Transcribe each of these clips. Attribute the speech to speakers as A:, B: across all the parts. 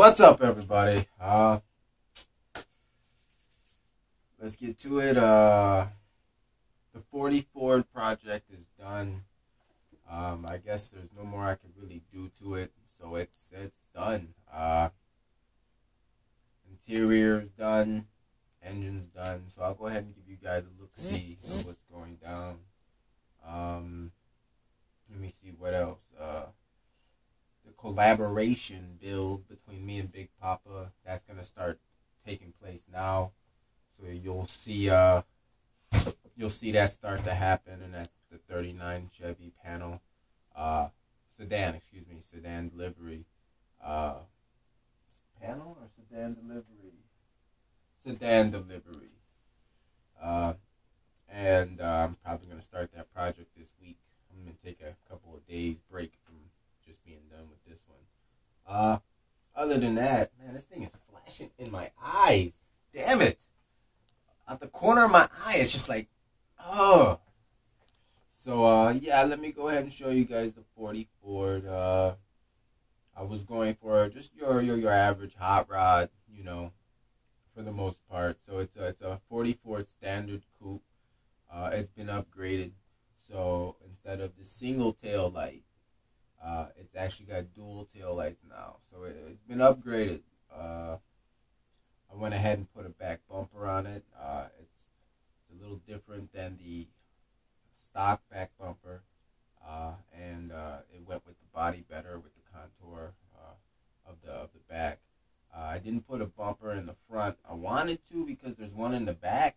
A: What's up, everybody? Let's get to it. The 40 Ford project is done. I guess there's no more I could really do to it, so it's done. Interior's done, engine's done. So I'll go ahead and give you guys a look-see of what's going down. Let me see what else. The collaboration build between me and Big Papa, that's gonna start taking place now. So you'll see that start to happen, and that's the 39 Chevy panel sedan delivery. Panel or sedan delivery? Sedan delivery. And I'm probably gonna start that project this week. I'm gonna take a couple of days break from just being done with this one. Other than that, man, this thing is flashing in my eyes. Damn it! At the corner of my eye, it's just like, oh. So yeah, let me go ahead and show you guys the 40 Ford. I was going for just your average hot rod, you know, for the most part. So it's a 40 Ford standard coupe. It's been upgraded. So instead of the single tail light, it's actually got dual tail lights now. So it's been upgraded. I went ahead and put a back bumper on it. It's a little different than the stock back bumper, and it went with the body better with the contour of the back. I didn't put a bumper in the front. I wanted to because there's one in the back,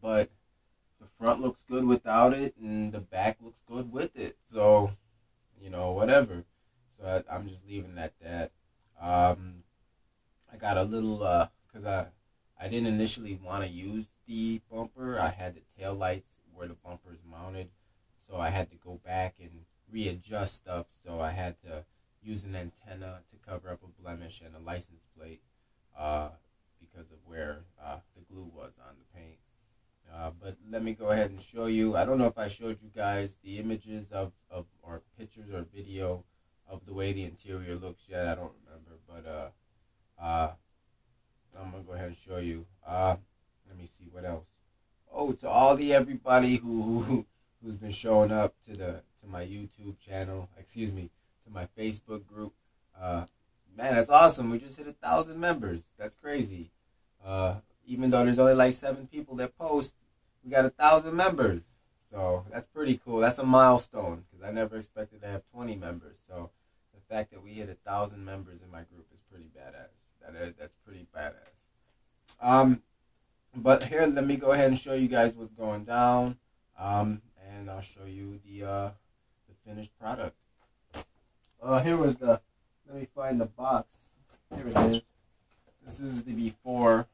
A: but the front looks good without it, and the back looks good with it. So, you know, whatever. So I'm just leaving it at that. I got a little, because I didn't initially want to use the bumper. I had the tail lights where the bumper is mounted, so I had to go back and readjust stuff. So I had to use an antenna to cover up a blemish and a license plate because of where the glue was on the paint. But let me go ahead and show you. I don't know if I showed you guys the images of or pictures or video of the way the interior looks yet. I don't remember, but I'm gonna go ahead and show you. Let me see what else. Oh, to all everybody who's been showing up to my YouTube channel, excuse me, to my Facebook group. Man, that's awesome. We just hit 1,000 members. That's crazy. Even though there's only like 7 people that post, we got 1,000 members. So that's pretty cool. That's a milestone because I never expected to have 20 members. So the fact that we hit 1,000 members in my group is pretty badass. That's pretty badass. But here, let me go ahead and show you guys what's going down. And I'll show you the finished product. Here was let me find the box. Here it is. This is the before,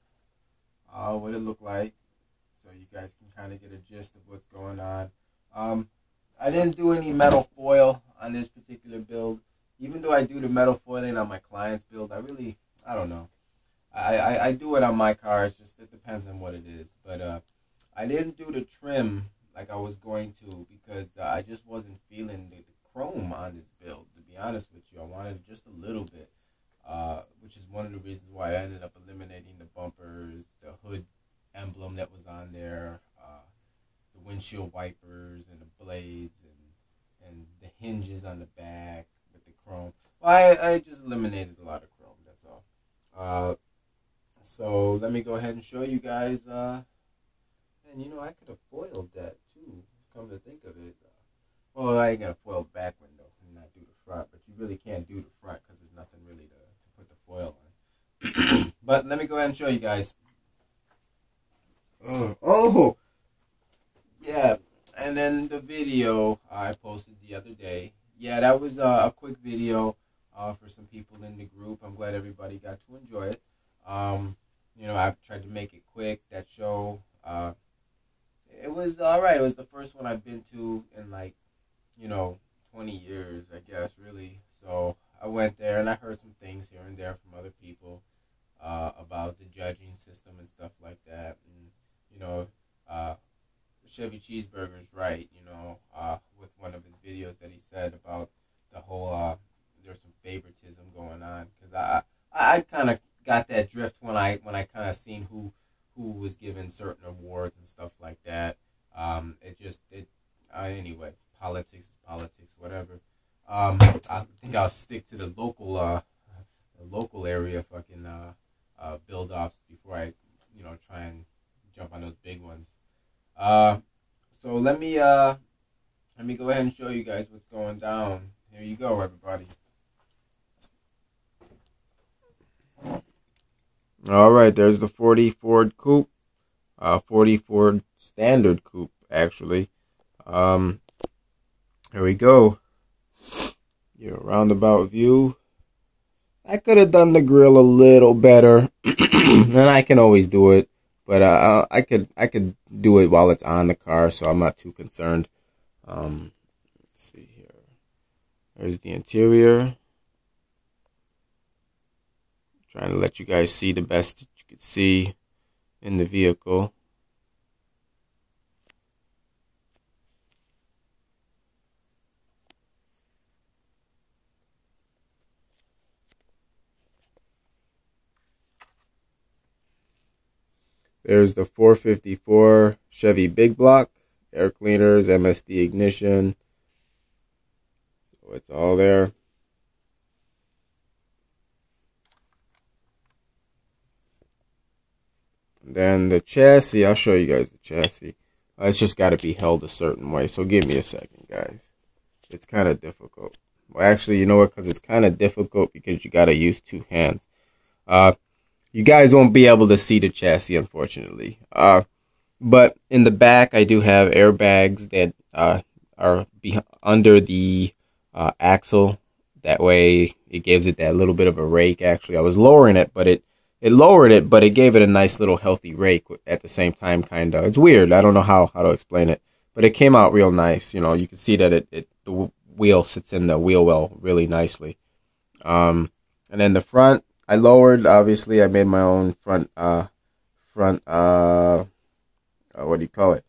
A: what it looked like. So you guys can kind of get a gist of what's going on. I didn't do any metal foil on this particular build. Even though I do the metal foiling on my client's build, I don't know. I do it on my cars, just it depends on what it is. But I didn't do the trim like I was going to because I just wasn't feeling the chrome on this build, to be honest with you. I wanted just a little bit, which is one of the reasons why I ended up eliminating the bumpers, the hood emblem that was on there, the windshield wipers and the blades and the hinges on the back with the chrome. Well, I just eliminated a lot of chrome, that's all. So let me go ahead and show you guys. And you know, I could have foiled that too, come to think of it. Well, I ain't got to foil the back window and not do the front, but you really can't do the front because there's nothing really to put the foil on. But let me go ahead and show you guys. Oh, yeah. And then the video I posted the other day. Yeah, that was a quick video for some people in the group. I'm glad everybody got to enjoy it. You know, I've tried to make it quick. That show, it was all right. It was the first one I've been to in like, you know, 20 years, I guess, really. So I went there and I heard some things here and there from other people about the judging system and stuff like that. And, you know, Chevy Cheeseburger's right, you know, with one of his videos that he said about the whole, there's some favoritism going on. Because I that drift when I kind of seen who was given certain awards and stuff like that. Anyway, politics is politics, whatever. I think I'll stick to the local area fucking build offs before I try and jump on those big ones. So let me go ahead and show you guys what's going down. Here you go, everybody. All right, there's the 40 Ford Coupe, 40 Ford Standard Coupe, actually. Here we go. Your roundabout view. I could have done the grill a little better, and I can always do it, but I could do it while it's on the car, so I'm not too concerned. Let's see here. There's the interior. Trying to let you guys see the best that you could see in the vehicle. There's the 454 Chevy Big Block, air cleaners, MSD ignition. So it's all there. Then the chassis, I'll show you guys the chassis. It's just got to be held a certain way. So give me a second, guys. It's kind of difficult. Well, actually, you know what? Because it's kind of difficult because you got to use two hands. You guys won't be able to see the chassis, unfortunately. But in the back, I do have airbags that are under the axle. That way, it gives it that little bit of a rake. Actually, I was lowering it, but it lowered it, but it gave it a nice little healthy rake at the same time, kind of. It's weird. I don't know how to explain it, but it came out real nice. You know, you can see that the wheel sits in the wheel well really nicely. And then the front, I lowered. Obviously, I made my own front what do you call it?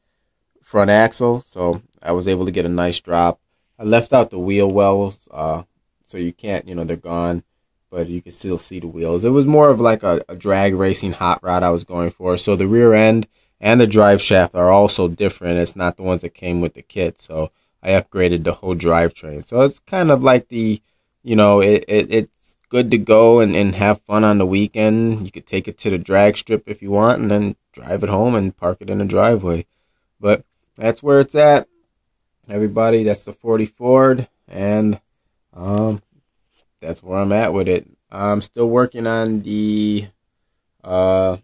A: Front axle. So I was able to get a nice drop. I left out the wheel wells, so you can't, they're gone, but you can still see the wheels. It was more of like a drag racing hot rod I was going for. So the rear end and the drive shaft are also different. It's not the ones that came with the kit. So I upgraded the whole drivetrain. So it's kind of like the, it's good to go and have fun on the weekend. You could take it to the drag strip if you want and then drive it home and park it in the driveway. But that's where it's at, everybody. That's the 40 Ford, and that's where I'm at with it. I'm still working on the on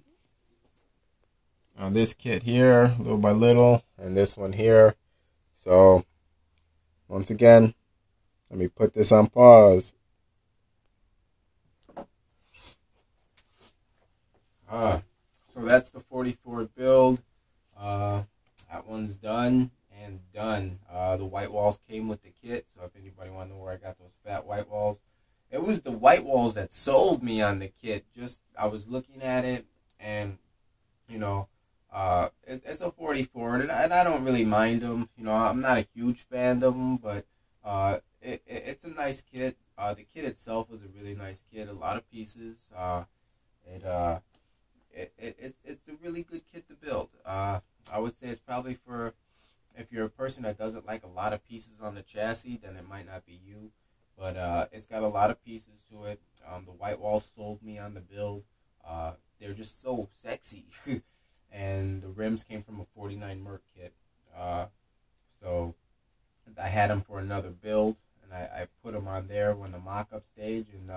A: this kit here, little by little, and this one here. So once again, let me put this on pause. So that's the 40 Ford build. That one's done and done. The white walls came with the kit, so if anybody want to know where I got those fat white walls, it was the white walls that sold me on the kit. Just I was looking at it, and it's a 40 Ford, and I don't really mind them. I'm not a huge fan of them, but it's a nice kit. The kit itself is a really nice kit. A lot of pieces. It's a really good kit to build. I would say it's probably for, if you're a person that doesn't like a lot of pieces on the chassis, then it might not be you. But it's got a lot of pieces to it. The white walls sold me on the build. They're just so sexy. And the rims came from a 49 Merc kit. So I had them for another build, and I put them on there when the mock-up stage, and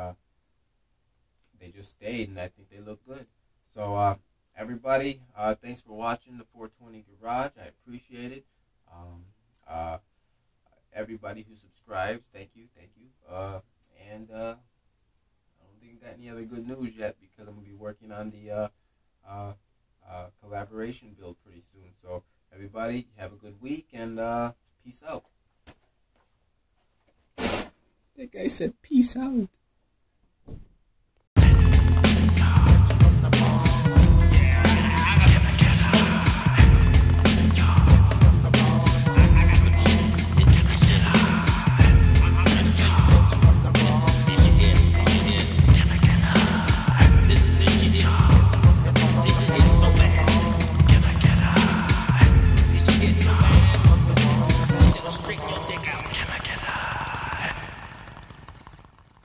A: they just stayed, and I think they look good. So everybody, thanks for watching the 420 Garage. I appreciate it. Everybody who subscribes, thank you. And I don't think I got any other good news yet, because I'm going to be working on the collaboration build pretty soon. So everybody, have a good week, and peace out. That guy said peace out.